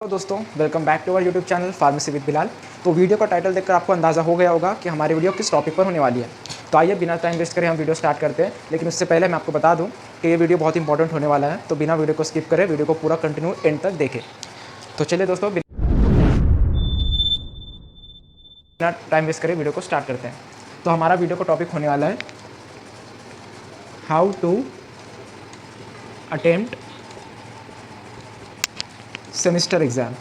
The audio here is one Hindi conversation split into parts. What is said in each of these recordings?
तो दोस्तों welcome back to our YouTube channel pharmacy with Bilal. तो वीडियो का टाइटल देखकर आपको अंदाज़ा हो गया होगा कि हमारी वीडियो किस टॉपिक पर होने वाली है। तो आइए बिना टाइम वेस्ट करें हम वीडियो स्टार्ट करते हैं। लेकिन उससे पहले मैं आपको बता दूं कि ये वीडियो बहुत इंपॉर्टेंट होने वाला है, तो बिना वीडियो को स्किप करें वीडियो को पूरा कंटिन्यू एंड तक देखें। तो चलिए दोस्तों बिना टाइम वेस्ट करें वीडियो को स्टार्ट करते हैं। तो हमारा वीडियो का टॉपिक होने वाला है how to attempt semester exam.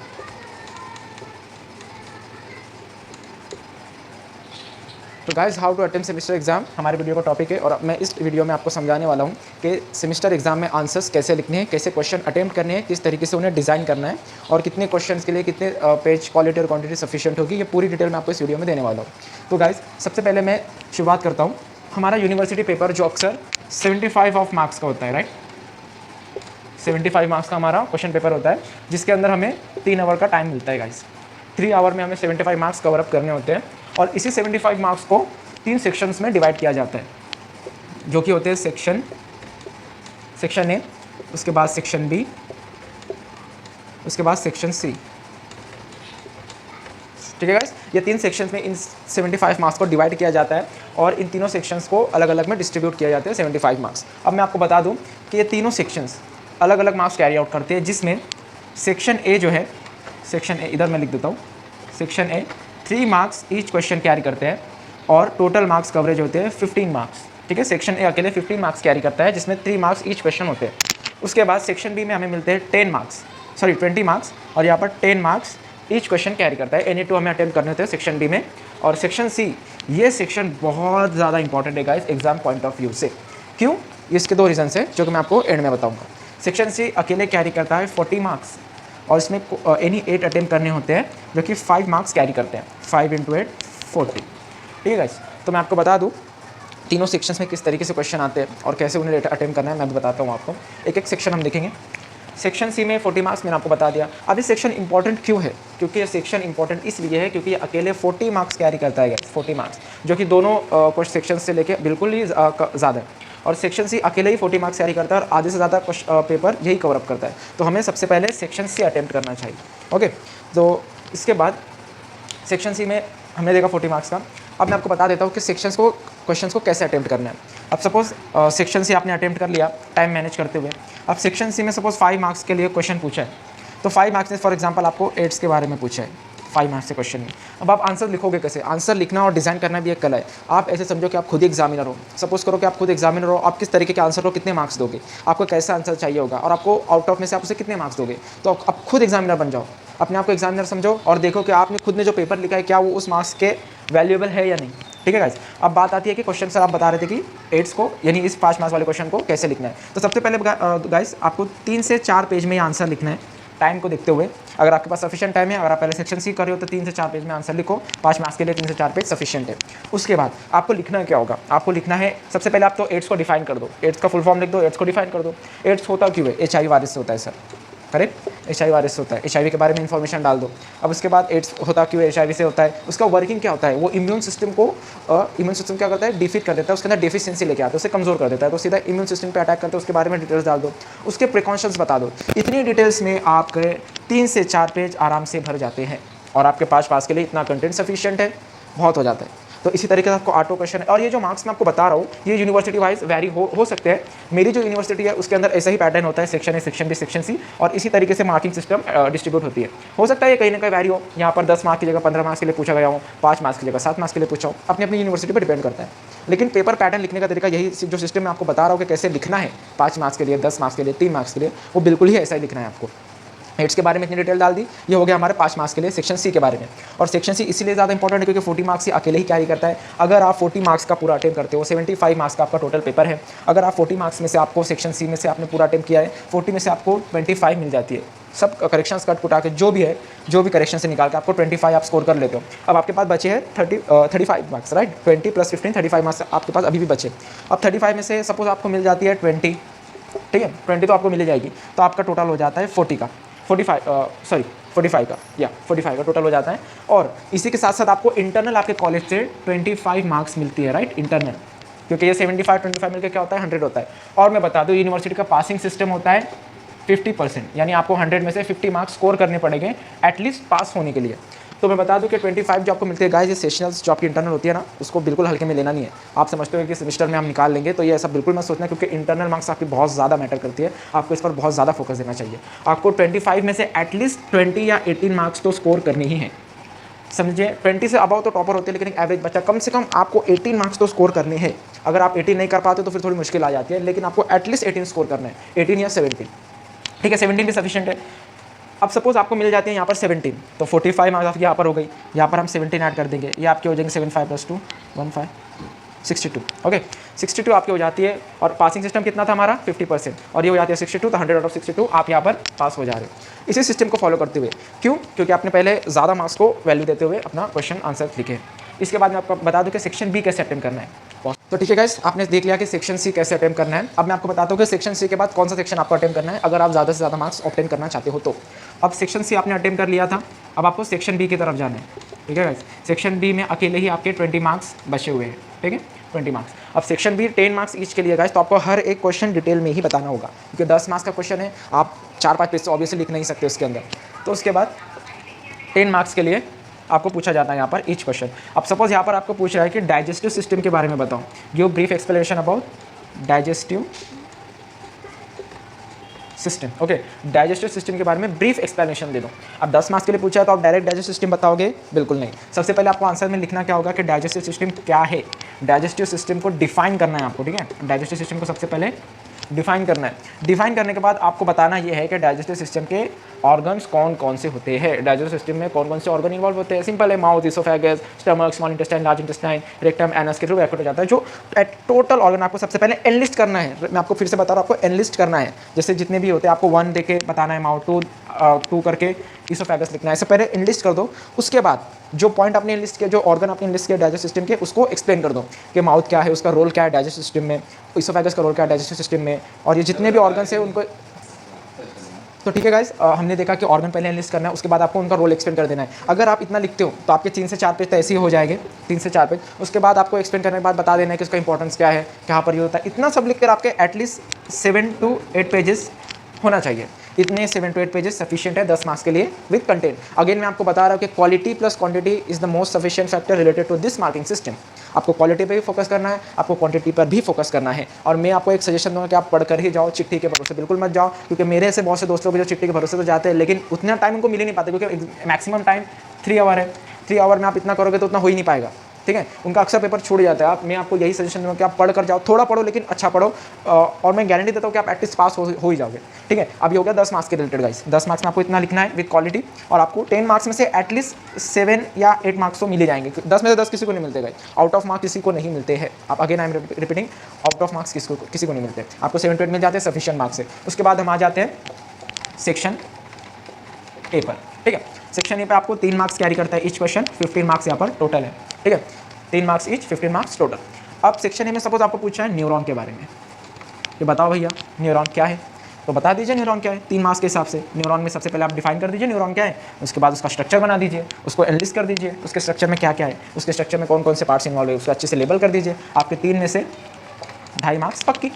तो guys how to attempt semester exam हमारे वीडियो का टॉपिक है, और मैं इस वीडियो में आपको समझाने वाला हूँ कि सेमेस्टर एग्जाम में आंसर्स कैसे लिखने हैं, कैसे क्वेश्चन अटेम्प्ट करने हैं, किस तरीके से उन्हें डिज़ाइन करना है और कितने क्वेश्चंस के लिए कितने पेज क्वालिटी और क्वांटिटी सफिशिएंट होगी, ये पूरी डिटेल मैं आपको इस वीडियो में देने वाला हूँ। तो गाइस सबसे पहले मैं शुरुआत करता हूँ। हमारा यूनिवर्सिटी पेपर जो अक्सर 75 ऑफ मार्क्स का होता है, राइट। 75 मार्क्स का हमारा क्वेश्चन पेपर होता है, जिसके अंदर हमें 3 आवर का टाइम मिलता है गाइस। 3 आवर में हमें 75 मार्क्स कवर अप करने होते हैं, और इसी 75 मार्क्स को 3 सेक्शंस में डिवाइड किया जाता है, जो कि होते हैं सेक्शन ए, उसके बाद सेक्शन बी, उसके बाद सेक्शन सी। ठीक है गाइस, ये 3 सेक्शंस में इन 75 मार्क्स को डिवाइड किया जाता है, और इन तीनों सेक्शंस को अलग अलग में डिस्ट्रीब्यूट किया जाता है 75 मार्क्स। अब मैं आपको बता दूं कि ये तीनों सेक्शंस अलग अलग मार्क्स कैरी आउट करते हैं, जिसमें सेक्शन ए जो है, सेक्शन ए इधर मैं लिख देता हूँ, section A 3 marks each question carry करते हैं, और टोटल मार्क्स कवरेज होते हैं 15 मार्क्स। ठीक है, सेक्शन ए अकेले 15 मार्क्स कैरी करता है, जिसमें 3 मार्क्स ईच क्वेश्चन होते हैं। उसके बाद सेक्शन बी में हमें मिलते हैं 20 मार्क्स, और यहाँ पर 10 मार्क्स ईच क्वेश्चन कैरी करता है। एनी 2 हमें अटेम्प्ट करने होते हैं सेक्शन बी में। और सेक्शन सी, ये सेक्शन बहुत ज़्यादा इंपॉर्टेंट है guys exam point of view से। क्यों? इसके 2 रीजन है जो कि मैं आपको एंड में बताऊँगा। सेक्शन सी अकेले कैरी करता है 40 मार्क्स, और इसमें एनी 8 अटेम्प्ट करने होते हैं, जो कि 5 मार्क्स कैरी करते हैं। 5 × 8 40। ठीक है गाइस, तो मैं आपको बता दूं तीनों सेक्शंस में किस तरीके से क्वेश्चन आते हैं और कैसे उन्हें अटेम्प्ट करना है, मैं भी बताता हूँ आपको। एक एक सेक्शन हम देखेंगे। सेक्शन सी में 40 मार्क्स मैंने आपको बता दिया। अब ये सेक्शन इंपॉर्टेंट क्यों है? क्योंकि ये सेक्शन इंपॉर्टेंट इसलिए है क्योंकि ये अकेले 40 मार्क्स कैरी करता है, 40 मार्क्स, जो कि दोनों कुछ सेक्शन से लेके बिल्कुल ही ज़्यादा है। और सेक्शन सी अकेले ही 40 मार्क्स कैरी करता है, और आधे से ज़्यादा पेपर यही कवर अप करता है। तो हमें सबसे पहले सेक्शन सी अटेम्प्ट करना चाहिए। ओके, तो इसके बाद सेक्शन सी में हमने देखा 40 मार्क्स का। अब मैं आपको बता देता हूँ कि क्वेश्चंस को कैसे अटेम्प्ट करना है। अब सपोज सेक्शन सी आपने अटेम्प्ट कर लिया टाइम मैनेज करते हुए। अब सेक्शन सी में सपोज 5 मार्क्स के लिए क्वेश्चन पूछा है, तो 5 मार्क्स ने फॉर एग्जांपल आपको एड्स के बारे में पूछा है 5 मार्क्स के क्वेश्चन में। अब आप आंसर लिखोगे कैसे? आंसर लिखना और डिज़ाइन करना भी एक कला है। आप ऐसे समझो कि आप खुद एग्जामिनर हो। सपोज करो कि आप खुद एग्जामिनर हो, आप किस तरीके के आंसर को कितने मार्क्स दोगे, आपको कैसा आंसर चाहिए होगा, और आपको आउट ऑफ में से आप उसे कितने मार्क्स दोगे। तो आप खुद एग्जामिनर बन जाओ, अपने आप को एग्जामिनर समझो, और देखो कि आपने खुद ने जो पेपर लिखा है क्या वो उस मार्क्स के वैल्यूएबल है या नहीं। ठीक है गाइस, अब बात आती है कि क्वेश्चन सर आप बता रहे थे कि एड्स को, यानी इस 5 मार्क्स वाले क्वेश्चन को कैसे लिखना है। तो सबसे पहले गाइस आपको 3 से 4 पेज में ये आंसर लिखना है, टाइम को देखते हुए। अगर आपके पास सफिशिएंट टाइम है, अगर आप पहले सेक्शन सी कर रहे हो तो 3 से 4 पेज में आंसर लिखो। 5 मार्क्स के लिए 3 से 4 पेज सफिशिएंट है। उसके बाद आपको लिखना क्या होगा? आपको लिखना है सबसे पहले आप तो एड्स को डिफाइन कर दो, एड्स का फुल फॉर्म लिख दो, एड्स को डिफाइन कर दो। एड्स होता क्यों है? HIV वायरस से होता है सर, करेक्ट, HIV वायरस से होता है। HIV के बारे में इन्फॉर्मेशन डाल दो। अब उसके बाद एड्स होता क्यों है? HIV से होता है। उसका वर्किंग क्या होता है? वो इम्यून सिस्टम क्या करता है? डिफीट कर देता है, उसके अंदर डेफिशिएंसी लेके आता है, उसे कमजोर कर देता है। तो सीधा इम्यून सिस्टम पे अटैक करते हैं, उसके बारे में डिटेल्स डाल दो, उसके प्रिकॉशंस बता दो। इतनी डिटेल्स में आपके 3 से 4 पेज आराम से भर जाते हैं, और आपके पास के लिए इतना कंटेंट सफिशिएंट है, बहुत हो जाता है। तो इसी तरीके से आपको ऑटो क्वेश्चन है। और ये जो मार्क्स मैं आपको बता रहा हूँ ये यूनिवर्सिटी वाइज वैरी हो सकते हैं। मेरी जो यूनिवर्सिटी है उसके अंदर ऐसा ही पैटर्न होता है, section A, section B, section C, और इसी तरीके से मार्किंग सिस्टम डिस्ट्रीब्यूट होती है। हो सकता है ये कहीं ना कहीं वैरी हो, यहाँ पर 10 मार्क्स की जगह 15 मार्क्स के लिए पूछा गया हो, 5 मार्क्स की जगह 7 मार्क्स के लिए पूछा हो, अपनी अपनी यूनिवर्सिटी पर डिपेंड करता है। लेकिन पेपर पैटर्न लिखने का तरीका यही, जो सिस्टम मैं आपको बता रहा हूँ कि कैसे लिखना है 5 मार्क्स के लिए, 10 मार्क्स के लिए, 3 मार्क्स के लिए, वो बिल्कुल ही ऐसा ही लिखना है आपको। एड्स के बारे में इतनी डिटेल डाल दी। ये हो गया हमारे 5 मार्क्स के लिए सेक्शन सी के बारे में। और सेक्शन सी इसीलिए ज़्यादा इंपॉर्टेंट है क्योंकि 40 मार्क्स ही अकेले ही कैरी करता है। अगर आप 40 मार्क्स का पूरा अटेम्प्ट करते हो, 75 मार्क्स का आपका टोटल पेपर है, अगर आप 40 मार्क्स में से आपको सेक्शन सी में से आपने पूरा अटेम्प्ट किया है, 40 में से आपको 25 मिल जाती है। सब करेक्शंस कट कुटा के जो भी है, जो भी करेक्शन से निकाल के आपको 25 आप स्कोर कर लेते हो। अब आपके पास बचे हैं 35 मार्क्स, राइट। 20 + 15 35 मार्क्स आपके पास अभी भी बचे। अब 35 में से सपोज आपको मिल जाती है 20, ठीक है, 20 तो आपको मिल जाएगी, तो आपका टोटल हो जाता है 45 का टोटल हो जाता है। और इसी के साथ साथ आपको इंटरनल आपके कॉलेज से 25 मार्क्स मिलती है, राइट, इंटरनल, क्योंकि ये 75 25 मिलकर क्या होता है 100 होता है। और मैं बता दूं यूनिवर्सिटी का पासिंग सिस्टम होता है 50%, यानी आपको 100 में से 50 मार्क्स स्कोर करने पड़ेंगे एटलीस्ट पास होने के लिए। तो मैं बता दूं कि 25 जो आपको मिलते हैं गाइस, ये सेशनल्स जो आपकी इंटरनल होती है ना, उसको बिल्कुल हल्के में लेना नहीं है। आप समझते हो कि सेमेस्टर में हम निकाल लेंगे, तो ये ऐसा बिल्कुल मत सोचना, क्योंकि इंटरनल मार्क्स आपकी बहुत ज़्यादा मैटर करती है। आपको इस पर बहुत ज़्यादा फोकस देना चाहिए। आपको 25 में से एटलीस्ट 20 या 18 मार्क्स तो स्कोर करने ही हैं, समझिए। 20 से अबाव तो टॉपर होते हैं, लेकिन एक एवरेज बच्चा कम से कम आपको 18 मार्क्स तो स्कोर करने हैं। अगर आप 18 नहीं कर पाते तो फिर थोड़ी मुश्किल आ जाती है, लेकिन आपको एटलीस्ट 18 स्कोर करना है, 18 या 17। ठीक है, 17 भी सफिशिएंट है। अब सपोज आपको मिल जाती है यहाँ पर 17, तो 45 मार्क्स आपकी यहाँ पर हो गई। यहाँ पर हम 17 ऐड कर देंगे, ये आपके हो जाएंगे 75 + 2 15 62। ओके, 62 आपकी हो जाती है। और पासिंग सिस्टम कितना था हमारा 50%, और ये हो जाती है 62, तो 100/62 आप यहाँ पर पास हो जा रहे हो इसी सिस्टम को फॉलो करते हुए। क्यों? क्योंकि आपने पहले ज़्यादा मार्क्स को वैल्यू देते हुए अपना क्वेश्चन आंसर लिखे। इसके बाद मैं आपको बता दूं कि सेक्शन बी कैसे अटेम्प्ट करना है। तो ठीक है गाइस, आपने देख लिया कि सेक्शन सी कैसे अटेम्प्ट करना है। अब मैं आपको बताता हूँ कि सेक्शन सी के बाद कौन सा सेक्शन आपको अटेम्प्ट करना है, अगर आप ज़्यादा से ज़्यादा मार्क्स ऑब्टेन करना चाहते हो तो। अब सेक्शन सी आपने अटेम्प्ट कर लिया था, अब आपको सेक्शन बी की तरफ जाना है। ठीक है गाइस, सेक्शन बी में अकेले ही आपके 20 मार्क्स बचे हुए हैं। ठीक है, 20 मार्क्स। अब सेक्शन बी 10 मार्क्स ईच के लिए गाइस, तो आपको हर एक क्वेश्चन डिटेल में ही बताना होगा, क्योंकि 10 मार्क्स का क्वेश्चन है, आप 4-5 पेज से ऑब्वियसली लिख नहीं सकते उसके अंदर। तो उसके बाद 10 मार्क्स के लिए आपको पूछा जाता है यहाँ पर ईच क्वेश्चन। अब सपोज यहाँ पर आपको पूछ रहा है कि डाइजेस्टिव सिस्टम के बारे में बताओ, give brief explanation about digestive system. Okay, digestive system के बारे में ब्रीफ एक्सप्लेनेशन दे दो। अब 10 मार्क्स के लिए पूछा है, तो आप डायरेक्ट डाइजेस्टिव सिस्टम बताओगे? बिल्कुल नहीं। सबसे पहले आपको आंसर में लिखना क्या होगा कि डाइजेस्टिव सिस्टम क्या है। डाइजेस्टिव सिस्टम को डिफाइन करना है आपको। ठीक है, डाइजेस्टिव सिस्टम को सबसे पहले डिफाइन करना है। डिफाइन करने के बाद आपको बताना ये है कि डाइजेस्टिव सिस्टम के ऑर्गन्स कौन कौन से होते हैं, डाइजेस्टिव सिस्टम में कौन कौन से ऑर्गन इन्वॉल्व होते हैं। सिंपल है, mouth, oesophagus, stomach, small intestine, large intestine, rectum, anus के थ्रू एक्ट हो जाता है। जो टोटल ऑर्गन आपको सबसे पहले एनलिस्ट करना है। मैं आपको फिर से बता रहा हूँ, आपको एनलिस्ट करना है। जैसे जितने भी होते हैं आपको 1 देके बताना है, माउथ 2 करके इसोफेगस लिखना है। इससे पहले एनलिस्ट कर दो, उसके बाद जो पॉइंट आपने लिस्ट किया, जो ऑर्गन आपने लिस्ट किया डाइजेस्टिव सिस्टम के, उसको एक्सप्लेन कर दो कि माउथ क्या है, उसका रोल क्या है डाइजेस्टिव सिस्टम में, इसोफेगस का रोल क्या है डाइजेस्टिव सिस्टम में, और ये जितने भी ऑर्गन्स हैं उनको। तो ठीक है गाइस, हमने देखा कि ऑर्गन पहले लिस्ट करना है, उसके बाद आपको उनका रोल एक्सप्लेन कर देना है। अगर आप इतना लिखते हो तो आपके 3 से 4 पेज तो ऐसे ही हो जाएंगे, 3 से 4 पेज। उसके बाद आपको एक्सप्लेन करने के बाद बता देना है कि उसका इंपॉर्टेंस क्या है, कहाँ पर यूज होता है। इतना सब लिख कर आपके एटलीस्ट 7 to 8 पेजेस होना चाहिए। इतने 7 to 8 पेजेस सफिशिएंट है 10 मार्क्स के लिए विद कंटेंट। अगेन मैं आपको बता रहा हूँ कि quality plus quantity is the most sufficient factor related to this marking system. आपको क्वालिटी पे भी फोकस करना है, आपको क्वांटिटी पर भी फोकस करना है। और मैं आपको एक सजेशन दूंगा कि आप पढ़कर ही जाओ, चिट्ठी के भरोसे बिल्कुल मत जाओ, क्योंकि मेरे ऐसे बहुत से दोस्तों को जो चिट्ठी के भरोसे तो जाते हैं, लेकिन उतना टाइम उनको मिल ही नहीं पाता, क्योंकि मैक्सिमम टाइम 3 आवर है। 3 आवर में आप इतना करोगे तो उतना हो ही नहीं पाएगा। ठीक है, उनका अक्सर पेपर छूट जाता है। मैं आपको यही सजेशन दूंगा कि आप पढ़ कर जाओ, थोड़ा पढ़ो लेकिन अच्छा पढ़ो, और मैं गारंटी देता हूँ कि आप एटलीस्ट पास हो ही जाओगे। ठीक है, अब ये हो गया 10 मार्क्स के रिलेटेड गाइस। 10 मार्क्स में आपको इतना लिखना है विद क्वालिटी, और आपको 10 मार्क्स में से एटलीस्ट 7 या 8 मार्क्स तो मिल ही जाएंगे। 10 में से 10 किसी को नहीं मिलते गाइस, आउट ऑफ मार्क्स किसी को नहीं मिलते हैं। आप again I am repeating, out of marks किसी को नहीं मिलते। आपको 7 to 8 मिल जाते हैं सफिशिएंट मार्क्स से। उसके बाद हम आ जाते हैं सेक्शन ए पर। ठीक है, सेक्शन ए पे आपको 3 मार्क्स कैरी करता है ईच क्वेश्चन, 15 मार्क्स यहाँ पर टोटल है। ठीक है, 3 मार्क्स ईच, 15 मार्क्स टोटल। अब सेक्शन ए में सपोज आपको पूछा है न्यूरॉन के बारे में, ये बताओ भैया न्यूरॉन क्या है, तो बता दीजिए न्यूरॉन क्या है 3 मार्क्स के हिसाब से। न्यूरॉन में सबसे पहले आप डिफाइन कर दीजिए न्यूरॉन क्या है, उसके बाद उसका स्ट्रक्चर बना दीजिए, उसको एनालिसिस कर दीजिए, उसके स्ट्रक्चर में क्या क्या है, उसके स्ट्रक्चर में कौन कौन से पार्ट्स इन्वॉल्व है, उसको अच्छे से लेबल कर दीजिए। आपके 3 में से 2.5 मार्क्स पक्की,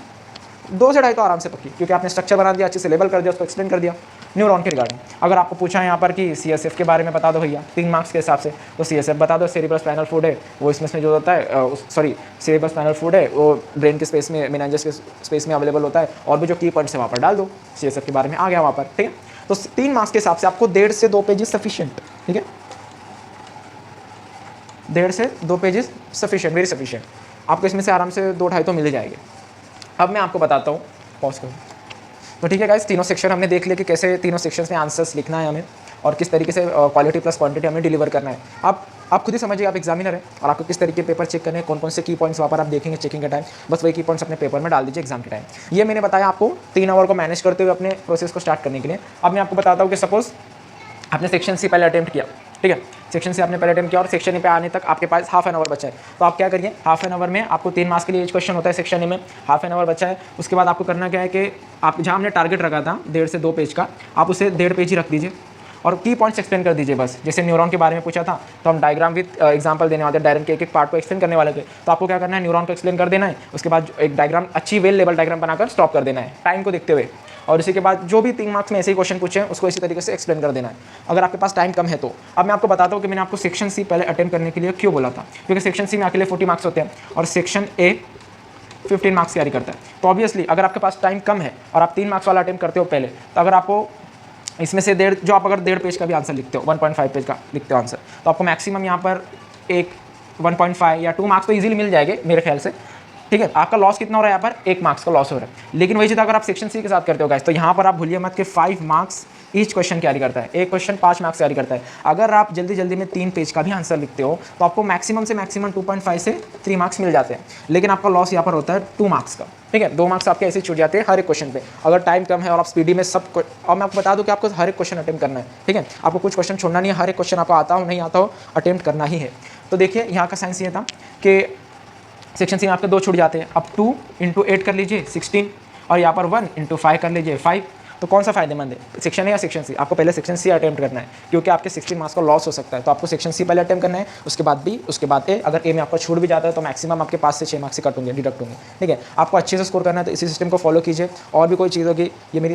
2 से 2.5 तो आराम से पक्की, क्योंकि आपने स्ट्रक्चर बना दिया, अच्छे से लेबल कर दिया, उसको एक्सप्लेन कर दिया न्यूरॉन के रिगार्डिंग। अगर आपको पूछा है यहाँ पर कि CSF के बारे में बता दो भैया 3 मार्क्स के हिसाब से, तो CSF बता दो, सेरिब्रल स्पाइनल फ्लूइड है वो इसमें जो होता है, सॉरी सेरिब्रल स्पाइनल फ्लूइड है वो ब्रेन के स्पेस में, मेनिंजेस के स्पेस में अवेलेबल होता है, और भी जो की पॉइंट्स है वहाँ पर डाल दो, CSF के बारे में आ गया वहाँ पर। ठीक है, तो 3 मार्क्स के हिसाब से आपको 1.5 से 2 पेजेस सफिशिएंट। ठीक है, 1.5 से 2 पेजेस सफिशिएंट, वेरी सफिशिएंट। आपको इसमें से आराम से 2-2.5 तो मिल जाएंगे। अब मैं आपको बताता हूँ, पॉज करो। तो ठीक है गाइस, तीनों सेक्शन हमने देख लिया कि कैसे तीनों सेक्शंस में आंसर्स लिखना है हमें, और किस तरीके से क्वालिटी प्लस क्वांटिटी हमें डिलीवर करना है। आप खुद ही समझिए, आप एग्जामिनर हैं और आपको किस तरीके पेपर चेक करने हैं, कौन कौन से की पॉइंट्स वहाँ पर आप देखेंगे चेकिंग के टाइम, बस वही की पॉइंट्स अपने पेपर में डाल दीजिए एग्जाम के टाइम। ये मैंने बताया आपको 3 आवर को मैनेज करते हुए अपने प्रोसेस को स्टार्ट करने के लिए। अब मैं आपको बताता हूँ कि सपोज आपने सेक्शन सी पहले अटेम्प्ट किया, ठीक है, सेक्शन से आपने पहले अटेम्प्ट किया और सेक्शन ए पे आने तक आपके पास हाफ एन आवर बचा है, तो आप क्या करिए, हाफ एन आवर में आपको 3 मार्क्स के लिए क्वेश्चन होता है सेक्शन ए में, हाफ एन आवर बचा है। उसके बाद आपको करना क्या है कि आप जहाँ हमने टारगेट रखा था 1.5 से 2 पेज का, आप उसे 1.5 पेज ही रख दीजिए और की पॉइंट्स एक्सप्लेन कर दीजिए बस। जैसे न्यूरॉन के बारे में पूछा था तो हम डायग्राम विद एग्जांपल देने वाले, डायग्राम के एक पार्ट को एक्सप्लेन करने वाले थे, तो आपको क्या करना है, न्यूरॉन को एक्सप्लेन कर देना है, उसके बाद एक डायग्राम अच्छी वेल लेवल डायग्राम बनाकर स्टॉप कर देना है टाइम को देखते हुए। और इसी के बाद जो भी 3 मार्क्स में ऐसे ही क्वेश्चन पूछे हैं उसको इसी तरीके से एक्सप्लेन कर देना है अगर आपके पास टाइम कम है तो। अब मैं आपको बताता हूँ कि मैंने आपको सेक्शन सी पहले अटेम्प्ट करने के लिए क्यों बोला था, क्योंकि सेक्शन सी में अकेले 40 मार्क्स होते हैं और सेक्शन ए 15 मार्क्स कैरी करता है। तो ऑब्वियसली अगर आपके पास टाइम कम है और आप 3 मार्क्स वाला अटेम्प्ट करते हो पहले, तो अगर आपको इसमें से आप अगर 1.5 पेज का भी आंसर लिखते हो, 1.5 पेज का लिखते हो आंसर, तो आपको मैक्सिमम यहाँ पर एक 1.5 या 2 मार्क्स तो इजीली मिल जाएंगे मेरे ख्याल से, ठीक है। आपका लॉस कितना हो रहा है यहाँ पर, 1 मार्क्स का लॉस हो रहा है। लेकिन वही चीज़ अगर आप सेक्शन सी के साथ करते हो गाइस, तो यहाँ पर आप भूलिए मत कि 5 मार्क्स ईच क्वेश्चन कैरी करता है, एक क्वेश्चन 5 मार्क्स कैरी करता है। अगर आप जल्दी जल्दी में 3 पेज का भी आंसर लिखते हो तो आपको मैक्सिमम से मैक्सिमम 2.5 से 3 मार्क्स मिल जाते हैं, लेकिन आपका लॉस यहाँ पर होता है 2 मार्क्स का, ठीक है। 2 मार्क्स आपके ऐसे छूट जाते हैं हर एक क्वेश्चन पे अगर टाइम कम है और आप स्पीडी में सब। और मैं आपको बता दूं कि आपको हर एक क्वेश्चन अटेम्प्ट करना है, ठीक है। आपको कुछ क्वेश्चन छोड़ना नहीं है, हर एक क्वेश्चन आपको आता हो नहीं आता हो अटेम्प्ट करना ही है। तो देखिए यहाँ का साइंस ये था कि सेक्शन सी में आपके 2 छूट जाते हैं। अब 2 × 8 कर लीजिए 16, और यहाँ पर 1 × 5 कर लीजिए 5। तो कौन सा फायदेमंद है, सेक्शन ए या सेक्शन सी? आपको पहले सेक्शन सी अटेम्प्ट करना है क्योंकि आपके 16 मार्क्स का लॉस हो सकता है। तो आपको सेक्शन सी पहले अटेम्प्ट करना है, उसके बाद बी, उसके बाद ए। अगर ए में आपका छूट भी जाता है तो मैक्सिमम आपके 5 से 6 मार्क्स से कट होंगे, डिडक्ट होंगे, ठीक है। आपको अच्छे से स्कोर करना है तो इसी सिस्टम को फॉलो कीजिए। और भी कोई चीज़ होगी, ये मेरी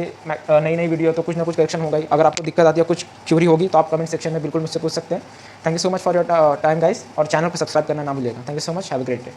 नई वीडियो तो कुछ ना कुछ करेक्शन होगा ही। अगर आपको दिक्कत आती है, कुछ क्यूरी होगी तो आप कमेंट सेक्शन में बिल्कुल मुझसे पूछ सकते हैं। Thank you so much for your time guys, और चैनल को सब्सक्राइब करना ना भूलिएगा। Thank you so much, have a great day.